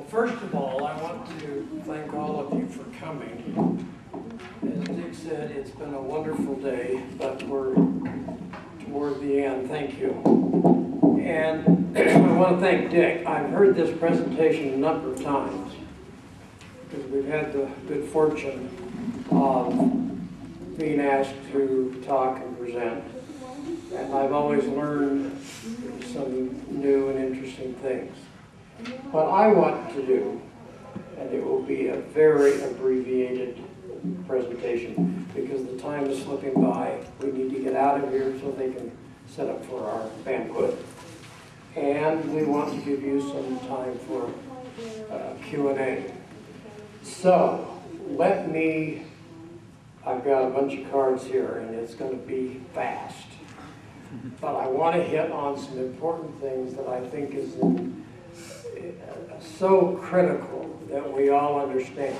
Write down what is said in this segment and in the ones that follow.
First of all, I want to thank all of you for coming. As Dick said, it's been a wonderful day, but we're toward the end. Thank you. And I want to thank Dick. I've heard this presentation a number of times because we've had the good fortune of being asked to talk and present. And I've always learned some new and interesting things. What I want to do, and it will be a very abbreviated presentation because the time is slipping by. We need to get out of here so they can set up for our banquet. And we want to give you some time for Q&A. So, I've got a bunch of cards here and it's going to be fast. But I want to hit on some important things that I think is so critical that we all understand.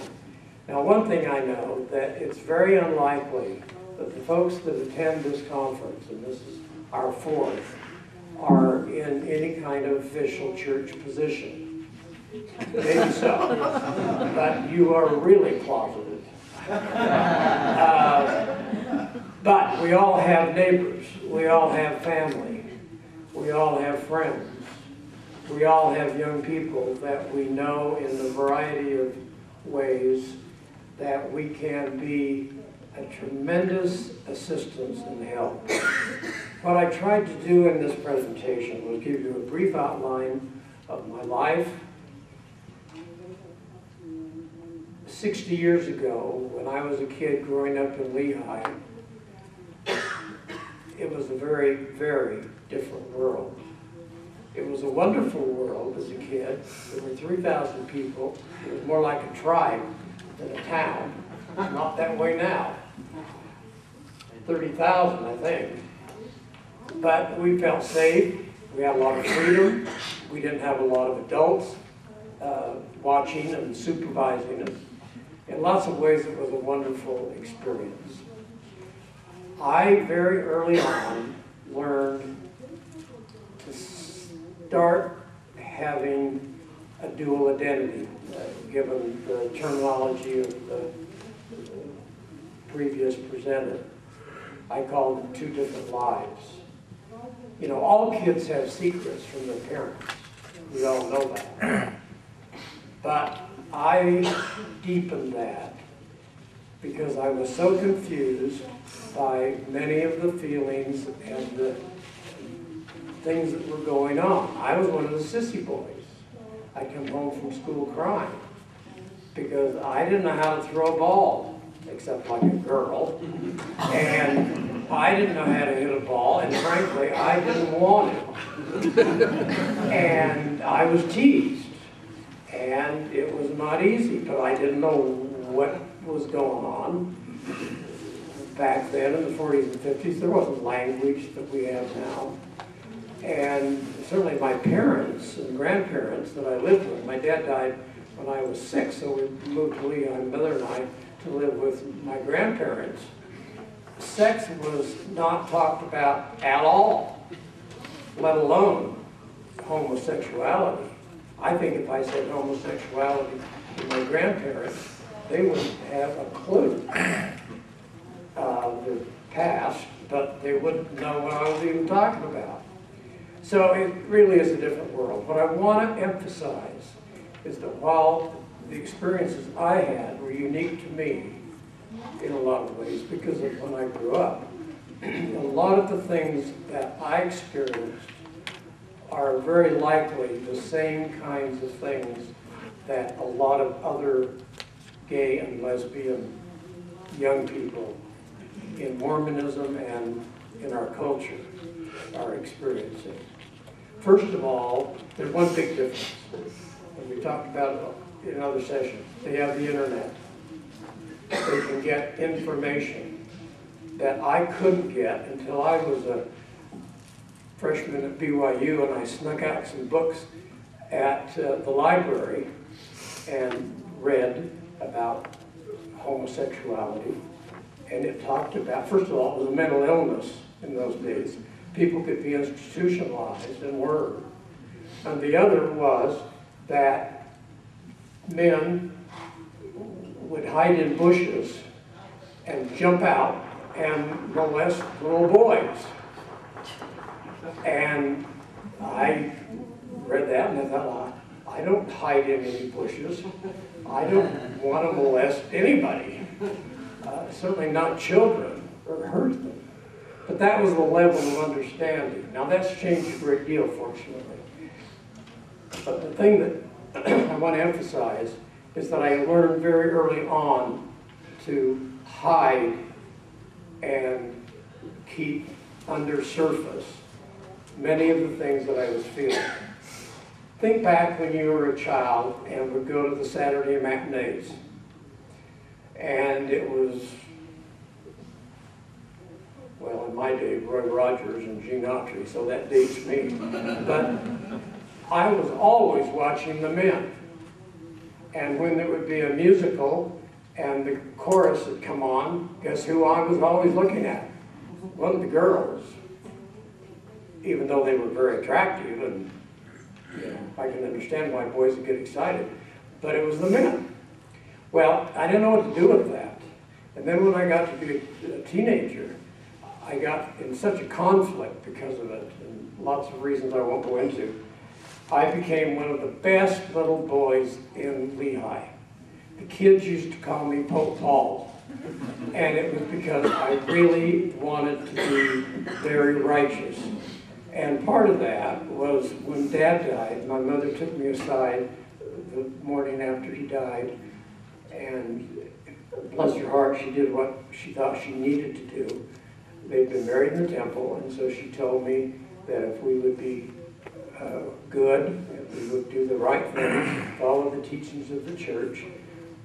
Now, one thing I know, that it's very unlikely that the folks that attend this conference, and this is our fourth, are in any kind of official church position. Maybe so, but you are really closeted. But we all have neighbors, we all have family, we all have friends. We all have young people that we know in a variety of ways that we can be a tremendous assistance and help. What I tried to do in this presentation was give you a brief outline of my life. 60 years ago, when I was a kid growing up in Lehigh, it was a very, very different world. It was a wonderful world as a kid. There were 3,000 people. It was more like a tribe than a town. It's not that way now. 30,000, I think. But we felt safe. We had a lot of freedom. We didn't have a lot of adults watching and supervising us. In lots of ways, it was a wonderful experience. I, very early on, learned to start having a dual identity, given the terminology of the previous presenter. I called them two different lives. You know, all kids have secrets from their parents. We all know that. But I deepened that because I was so confused by many of the feelings and the things that were going on. I was one of the sissy boys. I'd come home from school crying because I didn't know how to throw a ball, except like a girl. And I didn't know how to hit a ball, and frankly, I didn't want it. And I was teased. And it was not easy, but I didn't know what was going on. Back then, in the 40s and 50s, there wasn't language that we have now. And certainly my parents and grandparents that I lived with, my dad died when I was 6, so we moved to Lehigh, my mother and I, to live with my grandparents. Sex was not talked about at all, let alone homosexuality. I think if I said homosexuality to my grandparents, they wouldn't have a clue the past, but they wouldn't know what I was even talking about. So it really is a different world. What I want to emphasize is that while the experiences I had were unique to me in a lot of ways because of when I grew up, a lot of the things that I experienced are very likely the same kinds of things that a lot of other gay and lesbian young people in Mormonism and in our culture are experiencing. First of all, there's one big difference, and we talked about it in other sessions. They have the internet. They can get information that I couldn't get until I was a freshman at BYU, and I snuck out some books at the library and read about homosexuality. And it talked about, first of all, it was a mental illness in those days. People could be institutionalized and were. And the other was that men would hide in bushes and jump out and molest little boys. And I read that and I thought, I don't hide in any bushes. I don't want to molest anybody, certainly not children, or hurt them. But that was the level of understanding. Now that's changed a great deal, fortunately. But the thing that I want to emphasize is that I learned very early on to hide and keep under surface many of the things that I was feeling. Think back when you were a child and would go to the Saturday matinees. And it was, well, in my day, Roy Rogers and Gene Autry, so that dates me. But I was always watching the men. And when there would be a musical and the chorus would come on, guess who I was always looking at? One of the girls. Even though they were very attractive, and you know, I can understand why boys would get excited, but it was the men. Well, I didn't know what to do with that. And then when I got to be a teenager, I got in such a conflict because of it, and lots of reasons I won't go into. I became one of the best little boys in Lehigh. The kids used to call me Pope Paul. And it was because I really wanted to be very righteous. And part of that was when Dad died, my mother took me aside the morning after he died, and bless her heart, she did what she thought she needed to do. They'd been married in the temple, and so she told me that if we would be good, if we would do the right things, follow the teachings of the church,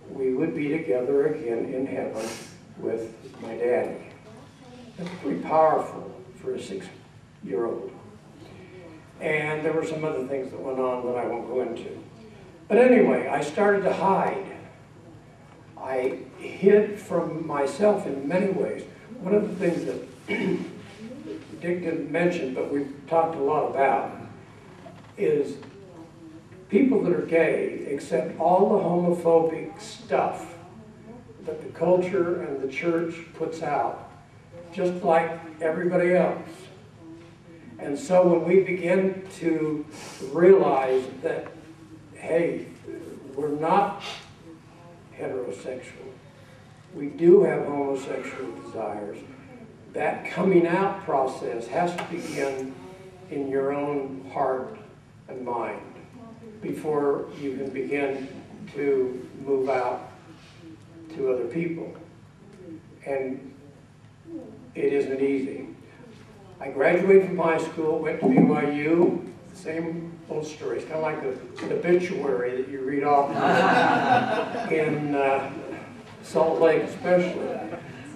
we would be together again in heaven with my daddy. That's pretty powerful for a 6-year-old. And there were some other things that went on that I won't go into. But anyway, I started to hide. I hid from myself in many ways. One of the things that Dick didn't mention, but we've talked a lot about, is people that are gay accept all the homophobic stuff that the culture and the church puts out, just like everybody else. And so when we begin to realize that, hey, we're not heterosexual, we do have homosexual desires, that coming out process has to begin in your own heart and mind before you can begin to move out to other people. And it isn't easy. I graduated from high school, went to BYU, same old story. It's kind of like an obituary that you read off in Salt Lake especially.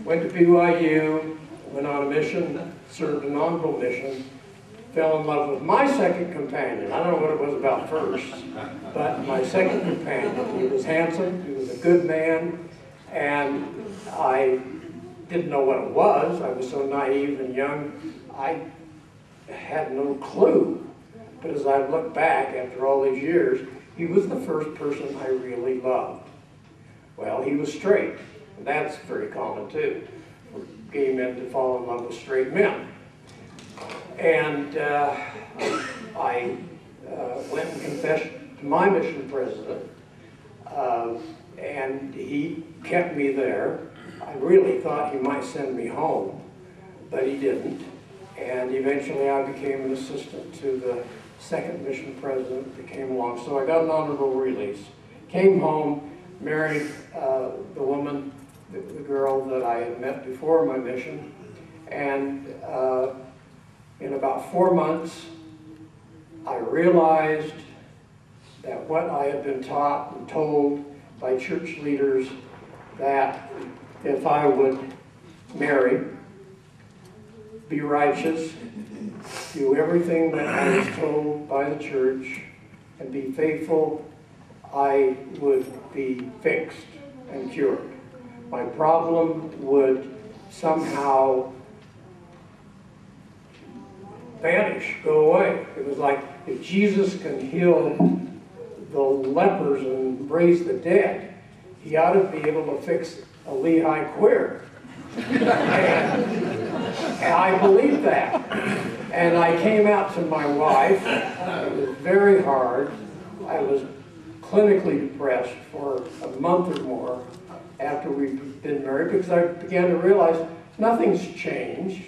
Went to BYU, went on a mission, served an honorable mission, fell in love with my second companion. I don't know what it was about first, but my second companion. He was handsome, he was a good man, and I didn't know what it was. I was so naive and young, I had no clue. But as I look back after all these years, he was the first person I really loved. Well, he was straight, and that's very common too, for gay men to fall in love with straight men. And I went and confessed to my mission president, and he kept me there. I really thought he might send me home, but he didn't. And eventually I became an assistant to the second mission president that came along. So I got an honorable release. Came home, married the woman, the girl that I had met before my mission, and in about 4 months, I realized that what I had been taught and told by church leaders, that if I would marry, be righteous, do everything that I was told by the church, and be faithful, I would be fixed and cured. My problem would somehow vanish, go away. It was like, if Jesus can heal the lepers and raise the dead, he ought to be able to fix a Lehigh queer. And I believed that. And I came out to my wife. It was very hard. I was clinically depressed for a month or more after we'd been married, because I began to realize nothing's changed.